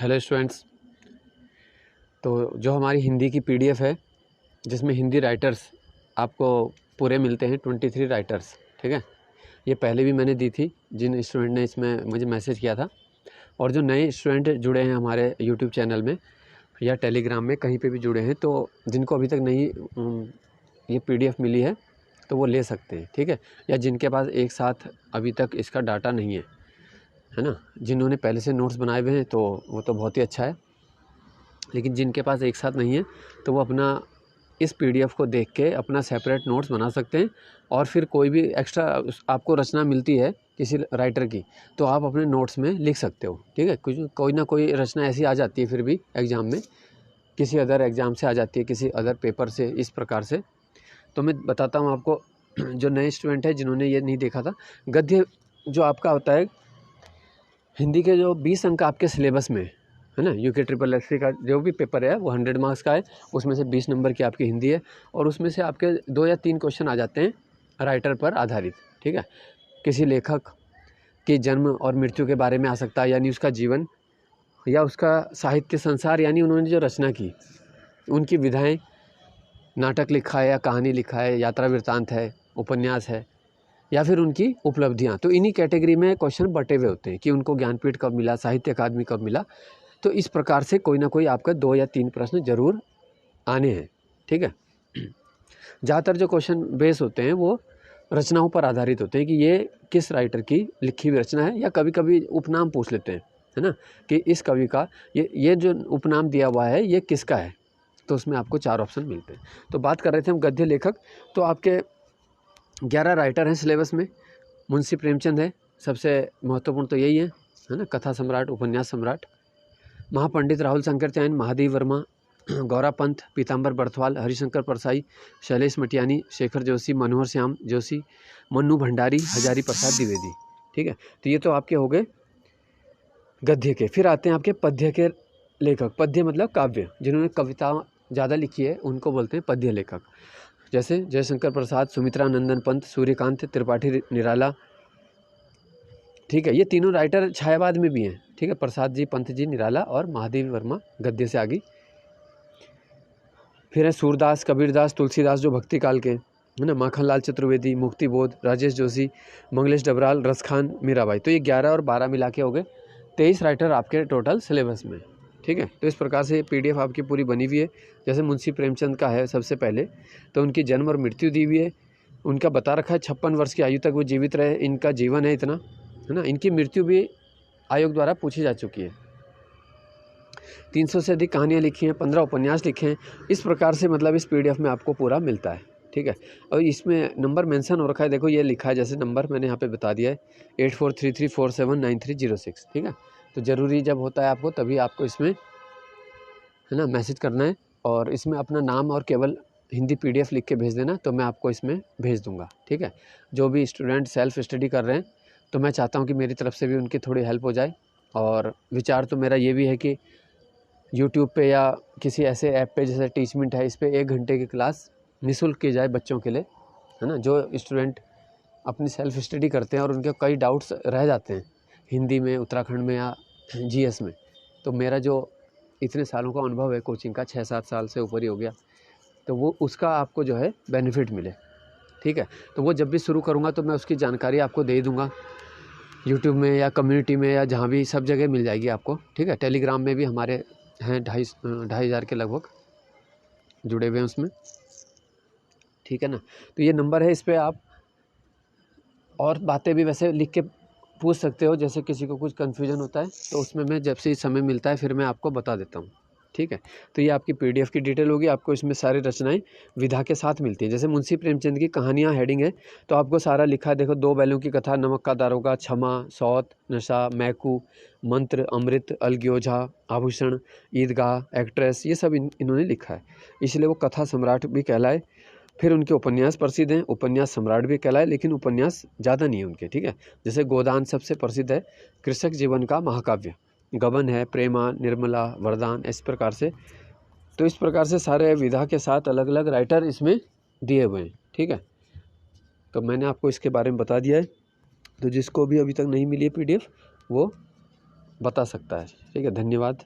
Hello students. तो जो हमारी हिंदी की पीडीएफ है जिसमें हिंदी राइटर्स आपको पूरे मिलते हैं 23 राइटर्स, ठीक है। ये पहले भी मैंने दी थी जिन स्टूडेंट ने इसमें मुझे मैसेज किया था, और जो नए स्टूडेंट जुड़े हैं हमारे यूट्यूब चैनल में या टेलीग्राम में कहीं पे भी जुड़े हैं, तो जिनको अभी तक नहीं ये पीडीएफ मिली है तो वो ले सकते हैं, ठीक है। या जिनके पास एक साथ अभी तक इसका डाटा नहीं है ना, जिन्होंने पहले से नोट्स बनाए हुए हैं तो वो तो बहुत ही अच्छा है, लेकिन जिनके पास एक साथ नहीं है तो वो अपना इस पीडीएफ को देख के अपना सेपरेट नोट्स बना सकते हैं। और फिर कोई भी एक्स्ट्रा आपको रचना मिलती है किसी राइटर की तो आप अपने नोट्स में लिख सकते हो, ठीक है। कुछ कोई ना कोई रचना ऐसी आ जाती है फिर भी एग्ज़ाम में, किसी अदर एग्ज़ाम से आ जाती है, किसी अदर पेपर से, इस प्रकार से। तो मैं बताता हूँ आपको, जो नए स्टूडेंट है जिन्होंने ये नहीं देखा था, गद्य जो आपका होता है हिंदी के जो 20 अंक आपके सिलेबस में है ना, यूके ट्रिपल एससी का जो भी पेपर है वो 100 मार्क्स का है, उसमें से 20 नंबर की आपकी हिंदी है, और उसमें से आपके 2 या 3 क्वेश्चन आ जाते हैं राइटर पर आधारित, ठीक है। किसी लेखक के जन्म और मृत्यु के बारे में आ सकता है, यानी उसका जीवन या उसका साहित्य संसार, यानी उन्होंने जो रचना की उनकी विधाएं, नाटक लिखा है या कहानी लिखा है, यात्रा वृत्तांत है, उपन्यास है, या फिर उनकी उपलब्धियां। तो इन्हीं कैटेगरी में क्वेश्चन बटे हुए होते हैं कि उनको ज्ञानपीठ कब मिला, साहित्य अकादमी कब मिला। तो इस प्रकार से कोई ना कोई आपका 2 या 3 प्रश्न जरूर आने हैं, ठीक है। ज़्यादातर जो क्वेश्चन बेस होते हैं वो रचनाओं पर आधारित होते हैं कि ये किस राइटर की लिखी हुई रचना है, या कभी कभी उपनाम पूछ लेते हैं, है ना, कि इस कवि का ये जो उपनाम दिया हुआ है ये किसका है। तो उसमें आपको 4 ऑप्शन मिलते हैं। तो बात कर रहे थे हम गद्य लेखक, तो आपके 11 राइटर हैं सिलेबस में। मुंशी प्रेमचंद है सबसे महत्वपूर्ण, तो यही है ना, कथा सम्राट, उपन्यास सम्राट। महापंडित राहुल शंकरचार्य, महादेव वर्मा, गौरा पंत, पीताम्बर बर्थवाल, हरिशंकर परसाई, शैलेश मटियानी, शेखर जोशी, मनोहर श्याम जोशी, मन्नू भंडारी, हजारी प्रसाद द्विवेदी, ठीक है। तो ये तो आपके हो गए गद्य के। फिर आते हैं आपके पद्य के लेखक। पद्य मतलब काव्य, जिन्होंने कविता ज़्यादा लिखी है उनको बोलते हैं पद्य लेखक। जैसे जयशंकर प्रसाद, सुमित्रा नंदन पंत, सूर्यकांत त्रिपाठी निराला, ठीक है। ये तीनों राइटर छायावाद में भी हैं, ठीक है। प्रसाद जी, पंत जी, निराला और महादेव वर्मा गद्य से आगे। फिर है सूरदास, कबीरदास, तुलसीदास जो भक्ति काल के, है ना, माखनलाल चतुर्वेदी, मुक्तिबोध, राजेश जोशी, मंगलेश डबराल, रसखान, मीराबाई। तो ये 11 और 12 मिला के हो गए 23 राइटर आपके टोटल सिलेबस में, ठीक है। तो इस प्रकार से पीडीएफ आपकी पूरी बनी हुई है। जैसे मुंशी प्रेमचंद का है सबसे पहले, तो उनकी जन्म और मृत्यु दी हुई है, उनका बता रखा है 56 वर्ष की आयु तक वो जीवित रहे, इनका जीवन है इतना, है ना। इनकी मृत्यु भी आयोग द्वारा पूछी जा चुकी है। 300 से अधिक कहानियाँ लिखी हैं, 15 उपन्यास लिखे हैं। इस प्रकार से मतलब इस पीडीएफ में आपको पूरा मिलता है, ठीक है। और इसमें नंबर मेंशन हो रखा है, देखो ये लिखा है, जैसे नंबर मैंने यहाँ पे बता दिया है 8433479306, ठीक है। तो ज़रूरी जब होता है आपको तभी आपको इसमें, है ना, मैसेज करना है, और इसमें अपना नाम और केवल हिंदी पीडीएफ लिख के भेज देना, तो मैं आपको इसमें भेज दूंगा, ठीक है। जो भी स्टूडेंट सेल्फ स्टडी कर रहे हैं तो मैं चाहता हूँ कि मेरी तरफ से भी उनकी थोड़ी हेल्प हो जाए। और विचार तो मेरा ये भी है कि यूट्यूब पे या किसी ऐसे ऐप पे जैसे टीचमेंट है, इस पर 1 घंटे की क्लास निःशुल्क की जाए बच्चों के लिए, है ना। जो स्टूडेंट अपनी सेल्फ स्टडी करते हैं और उनके कई डाउट्स रह जाते हैं हिंदी में, उत्तराखंड में या जीएस में, तो मेरा जो इतने सालों का अनुभव है कोचिंग का, 6-7 साल से ऊपर ही हो गया, तो वो उसका आपको जो है बेनिफिट मिले, ठीक है। तो वो जब भी शुरू करूँगा तो मैं उसकी जानकारी आपको दे दूँगा, यूट्यूब में या कम्युनिटी में या जहाँ भी, सब जगह मिल जाएगी आपको, ठीक है। टेलीग्राम में भी हमारे हैं 2,500 के लगभग जुड़े हुए हैं उसमें, ठीक है ना। तो ये नंबर है, इस पर आप और बातें भी वैसे लिख के पूछ सकते हो, जैसे किसी को कुछ कन्फ्यूजन होता है तो उसमें मैं जब से समय मिलता है फिर मैं आपको बता देता हूँ, ठीक है। तो ये आपकी पीडीएफ की डिटेल होगी, आपको इसमें सारी रचनाएं विधा के साथ मिलती हैं। जैसे मुंशी प्रेमचंद की कहानियाँ हेडिंग है, तो आपको सारा लिखा है, देखो 2 बैलों की कथा, नमक का दारोगा, क्षमा, सौत, नशा, मैकू, मंत्र, अमृत, अलग्योझा, आभूषण, ईदगाह, एक्ट्रेस, ये सब इन्होंने लिखा है, इसलिए वो कथा सम्राट भी कहलाए। फिर उनके उपन्यास प्रसिद्ध हैं, उपन्यास सम्राट भी कहलाए, लेकिन उपन्यास ज़्यादा नहीं है उनके, ठीक है। जैसे गोदान सबसे प्रसिद्ध है, कृषक जीवन का महाकाव्य, गबन है, प्रेमा, निर्मला, वरदान, इस प्रकार से। तो इस प्रकार से सारे विधा के साथ अलग अलग राइटर इसमें दिए हुए हैं, ठीक है। तो मैंने आपको इसके बारे में बता दिया है, तो जिसको भी अभी तक नहीं मिली है पीडीएफ वो बता सकता है। ठीक है, धन्यवाद।